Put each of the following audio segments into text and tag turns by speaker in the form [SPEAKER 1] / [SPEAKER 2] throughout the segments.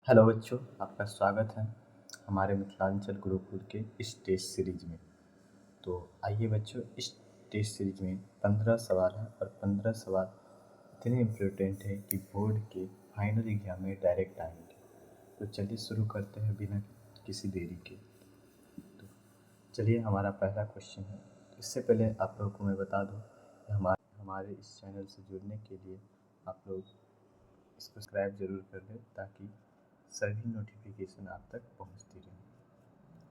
[SPEAKER 1] Hello बच्चों, आपका स्वागत है हमारे मिथिलांचल गुरुकुल के इस टेस्ट सीरीज में। तो आइए बच्चों, इस टेस्ट सीरीज में 15 सवाल हैं और 15 सवाल इतने इम्पोर्टेंट हैं कि बोर्ड के फाइनल एग्जाम में डायरेक्ट आएंगे। तो चलिए शुरू करते हैं बिना किसी देरी के। तो चलिए, हमारा पहला क्वेश्चन है। इससे पहले आप लोगों को मैं बता दूं कि हमारे इस चैनल से जुड़ने के लिए आप लोग इसको सब्सक्राइब जरूर कर लें ताकि सभी नोटिफिकेशन आप तक पहुंचती रहे।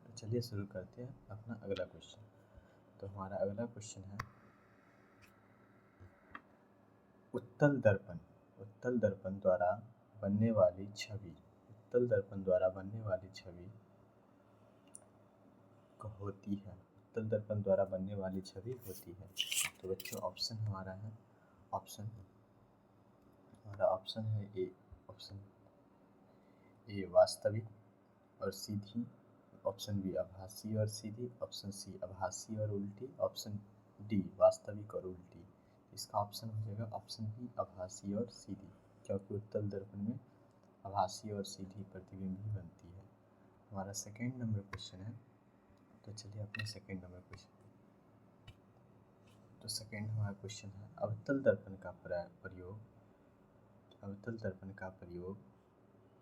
[SPEAKER 1] तो चलिए शुरू करते हैं अपना अगला क्वेश्चन। तो हमारा अगला क्वेश्चन है, उत्तल दर्पण द्वारा बनने वाली छवि होती है। उत्तल दर्पण द्वारा बनने वाली छवि होती है। तो बच्चों, ऑप्शन है ऑप्शन ए वास्तविक और सीधी, ऑप्शन बी आभासी और सीधी, ऑप्शन सी आभासी और उल्टी, ऑप्शन डी वास्तविक और उल्टी। इसका ऑप्शन हो जाएगा ऑप्शन बी आभासी और सीधी, क्योंकि उत्तल दर्पण में आभासी और सीधी प्रतिबिंब ही बनती है। हमारा सेकेंड नंबर क्वेश्चन है। तो चलिए अपने सेकेंड नंबर क्वेश्चन। तो सेकेंड हमारा क्वेश्चन है, अवतल दर्पण का प्रयोग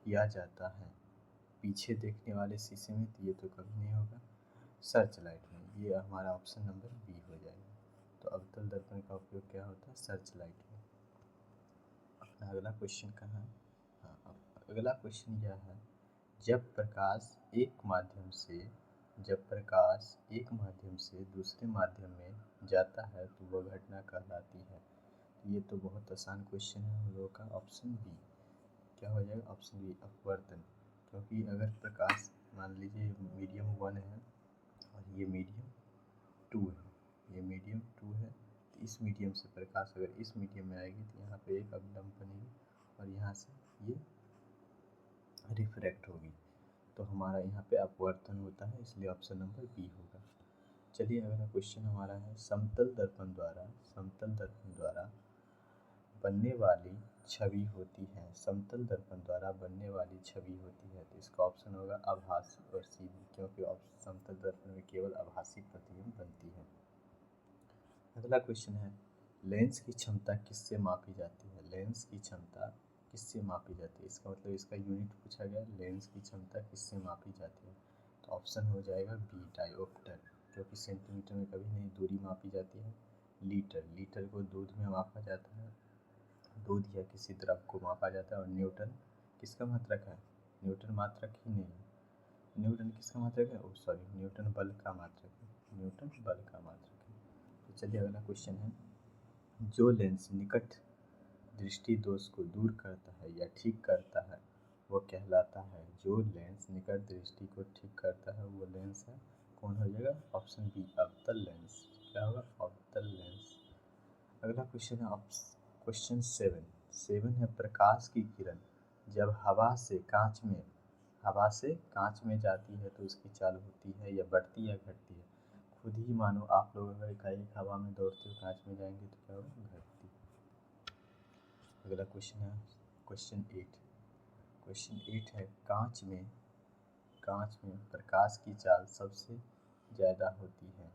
[SPEAKER 1] किया जाता है पीछे देखने वाले शीशे में, तो ये तो कभी नहीं होगा, सर्च लाइट में। ये हमारा ऑप्शन नंबर बी हो जाएगा। तो अवतल दर्पण का उपयोग क्या होता है? सर्च लाइट में। अपना अगला क्वेश्चन कहाँ है? हाँ, अगला क्वेश्चन यह है, जब प्रकाश एक माध्यम से दूसरे माध्यम में जाता है तो वह घटना कहलाती है। ये तो बहुत आसान क्वेश्चन है हम लोगों का। ऑप्शन बी क्या हो जाएगा? ऑप्शन बी अपवर्तन। क्योंकि अगर प्रकाश मान लीजिए मीडियम 1 है और ये मीडियम 2 है, तो इस मीडियम से प्रकाश अगर इस मीडियम में आएगी तो यहाँ पे एक अवलंब बनेगी और यहाँ से ये रिफ्रैक्ट होगी। तो हमारा यहाँ पे अपवर्तन होता है, इसलिए ऑप्शन नंबर बी होगा। चलिए अगला क्वेश्चन हमारा है, समतल दर्पण द्वारा बनने वाली छवि होती है। तो इसका ऑप्शन होगा आभासी और सीधी, क्योंकि समतल दर्पण में केवल आभासी प्रतिबिंब बनती है। अगला क्वेश्चन है, लेंस की क्षमता किससे मापी जाती है? इसका मतलब इसका यूनिट पूछा गया, लेंस की क्षमता किससे मापी जाती है? तो ऑप्शन हो जाएगा बी डायोप्टर, क्योंकि सेंटीमीटर में कभी नहीं, दूरी मापी जाती है। लीटर को दूध में मापा जाता है, दूध या किसी द्रव को मापा जाता है। और न्यूटन किसका मात्रक है? न्यूटन मात्रक ही नहीं है। न्यूटन किसका मात्रक है? न्यूटन बल का मात्रक है। तो चलिए अगला क्वेश्चन है, जो लेंस निकट दृष्टि दोष को दूर करता है या ठीक करता है वो कहलाता है। जो लेंस निकट दृष्टि को ठीक करता है वो लेंस है, कौन हो जाएगा? ऑप्शन बी अवतल लेंस। क्या होगा? अवतल लेंस। अगला क्वेश्चन है क्वेश्चन 7 है, प्रकाश की किरण जब हवा से कांच में जाती है तो उसकी चाल होती है या बढ़ती या घटती है? खुद ही मानो, आप लोग अगर एकाएक हवा में दौड़ते हुए कांच में जाएंगे तो क्या होगा? घटती। अगला क्वेश्चन है क्वेश्चन 8 है, कांच में प्रकाश की चाल सबसे ज़्यादा होती है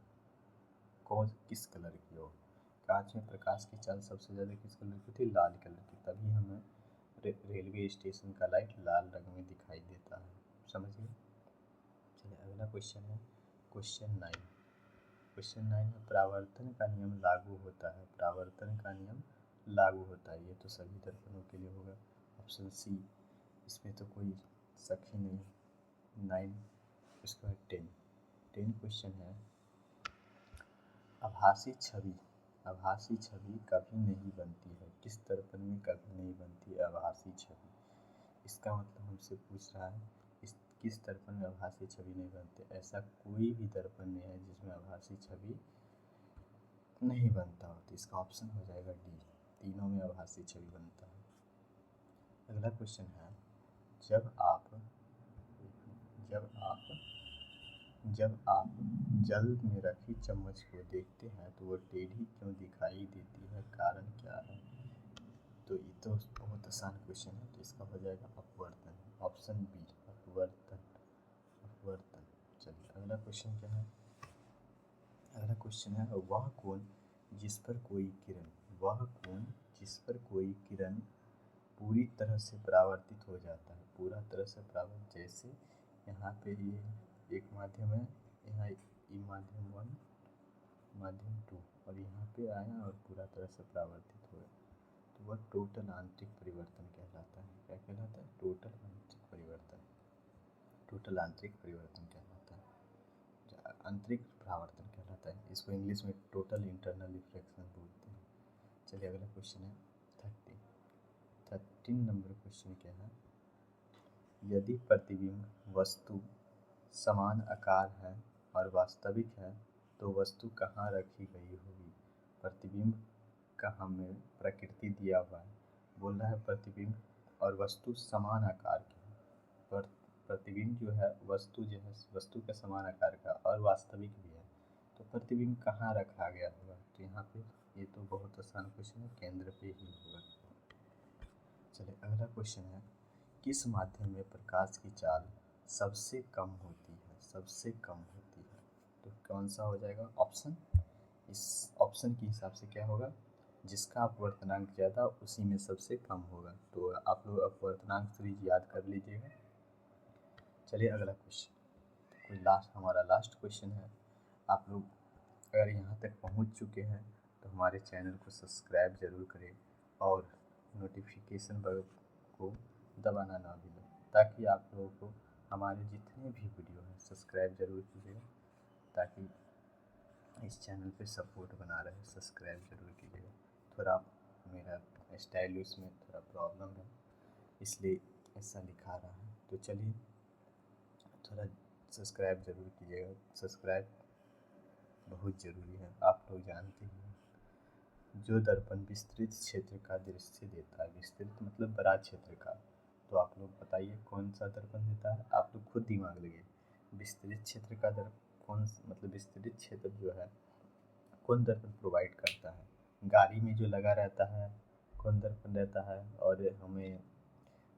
[SPEAKER 1] किस कलर की हो? कांच में प्रकाश की चाल सबसे ज़्यादा किस कलर की होती है? लाल कलर की। तभी हमें रेलवे स्टेशन का लाइट लाल रंग में दिखाई देता है। समझ गए? चलिए अगला क्वेश्चन है क्वेश्चन 9 में परावर्तन का नियम लागू होता है। ये तो सभी दर्पणों के लिए होगा। ऑप्शन सी, इसमें तो कोई शक ही नहीं। 9 इसका 10 क्वेश्चन है, आभासी छवि कभी नहीं बनती है। किस दर्पण में कभी नहीं बनती है आभासी छवि? इसका मतलब हमसे पूछ रहा है किस दर्पण में आभासी छवि नहीं बनती। ऐसा कोई भी दर्पण नहीं है जिसमें आभासी छवि नहीं बनता हो। तो इसका ऑप्शन हो जाएगा डी, तीनों में आभासी छवि बनता है। अगला क्वेश्चन है, जब आप जल में रखी चम्मच को देखते हैं तो वो टेढ़ी क्यों दिखाई देती है? कारण क्या है? तो ये तो बहुत आसान क्वेश्चन है, तो इसका हो जाएगा अपवर्तन। ऑप्शन बी अपवर्तन। अपवर्तन। चलिए अगला क्वेश्चन क्या है? अगला क्वेश्चन है वह कोण जिस पर कोई किरण, वह कोण जिस पर कोई किरण पूरी तरह से परावर्तित हो जाता है, पूरा तरह से परावर्तित। जैसे यहाँ पे ये एक माध्यम है, यहाँ ये माध्यम 1 माध्यम 2 और यहाँ पे आया और पूरा तरह से परावर्तित हो गया, तो वह टोटल आंतरिक परिवर्तन कहलाता है। क्या कहलाता है? टोटल आंतरिक परिवर्तन। टोटल आंतरिक परिवर्तन कहलाता है, आंतरिक परावर्तन कहलाता है। इसको इंग्लिश में टोटल इंटरनल रिफ्लेक्शन बोलते हैं। चलिए अगला क्वेश्चन है 13 नंबर क्वेश्चन क्या है? यदि प्रतिबिंब वस्तु समान आकार है और वास्तविक है तो वस्तु कहाँ रखी गई होगी? प्रतिबिंब का हमें प्रकृति दिया हुआ है, बोल रहा है प्रतिबिंब और वस्तु समान आकार की है। प्रतिबिंब जो है वस्तु जो है वस्तु के समान आकार का और वास्तविक भी है, तो प्रतिबिंब कहाँ रखा गया होगा? तो यहाँ पे ये तो बहुत आसान क्वेश्चन है, केंद्र पे ही होगा। चलिए अगला क्वेश्चन है किस माध्यम में प्रकाश की चाल सबसे कम होती है? सबसे कम होती है, तो कौन सा हो जाएगा ऑप्शन? इस ऑप्शन के हिसाब से क्या होगा? जिसका अपवर्तनांक ज़्यादा उसी में सबसे कम होगा। तो आप लोग अपवर्तनांक सीरीज याद कर लीजिएगा। चलिए अगला क्वेश्चन, कोई हमारा लास्ट क्वेश्चन है। आप लोग अगर यहाँ तक पहुँच चुके हैं तो हमारे चैनल को सब्सक्राइब ज़रूर करें और नोटिफिकेशन बेल को दबाना ना भूलें, ताकि आप लोगों को हमारे जितने भी वीडियो हैं सब्सक्राइब ज़रूर कीजिएगा, ताकि इस चैनल पे सपोर्ट बना रहे। सब्सक्राइब ज़रूर कीजिएगा। थोड़ा मेरा स्टाइलिश में थोड़ा प्रॉब्लम है, इसलिए ऐसा लिखा रहा है। तो चलिए थोड़ा सब्सक्राइब ज़रूर कीजिएगा। सब्सक्राइब बहुत ज़रूरी है, आप लोग जानते हैं। जो दर्पण विस्तृत क्षेत्र का दृश्य देता है, विस्तृत मतलब बड़ा क्षेत्र का, तो आप लोग बताइए कौन सा दर्पण देता है? आप लोग खुद दिमाग लगाइए। विस्तृत क्षेत्र का दर्पण कौन, मतलब विस्तृत क्षेत्र जो है कौन दर्पण प्रोवाइड करता है? गाड़ी में जो लगा रहता है कौन दर्पण रहता है? और हमें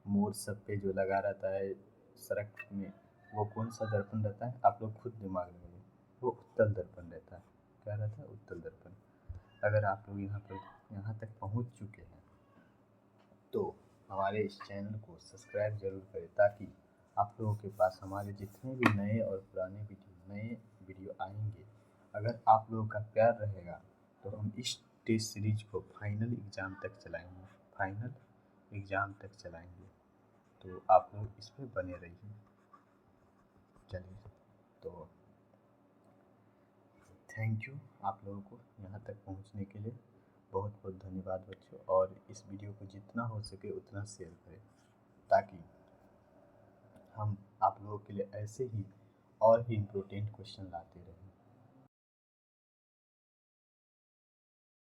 [SPEAKER 1] मोड़ सब पे जो लगा रहता है सड़क में, वो कौन सा दर्पण रहता है? आप लोग खुद दिमाग लगाइए। वो उत्तल दर्पण रहता है। क्या रहता है? उत्तल दर्पण। अगर आप लोग यहाँ तक पहुँच चुके हैं तो हमारे इस चैनल को सब्सक्राइब ज़रूर करें, ताकि आप लोगों के पास हमारे जितने भी नए और पुराने वीडियो आएंगे, अगर आप लोगों का प्यार रहेगा तो हम इस टेस्ट सीरीज को फाइनल एग्ज़ाम तक चलाएंगे। फाइनल एग्ज़ाम तक चलाएंगे, तो आप लोग इस पर बने रहिए। चलिए तो थैंक यू आप लोगों को यहाँ तक पहुँचने के लिए। बहुत बहुत धन्यवाद बच्चों, और इस वीडियो को जितना हो सके उतना शेयर करें, ताकि हम आप लोगों के लिए ऐसे ही और भी इम्पोर्टेंट क्वेश्चन लाते रहें।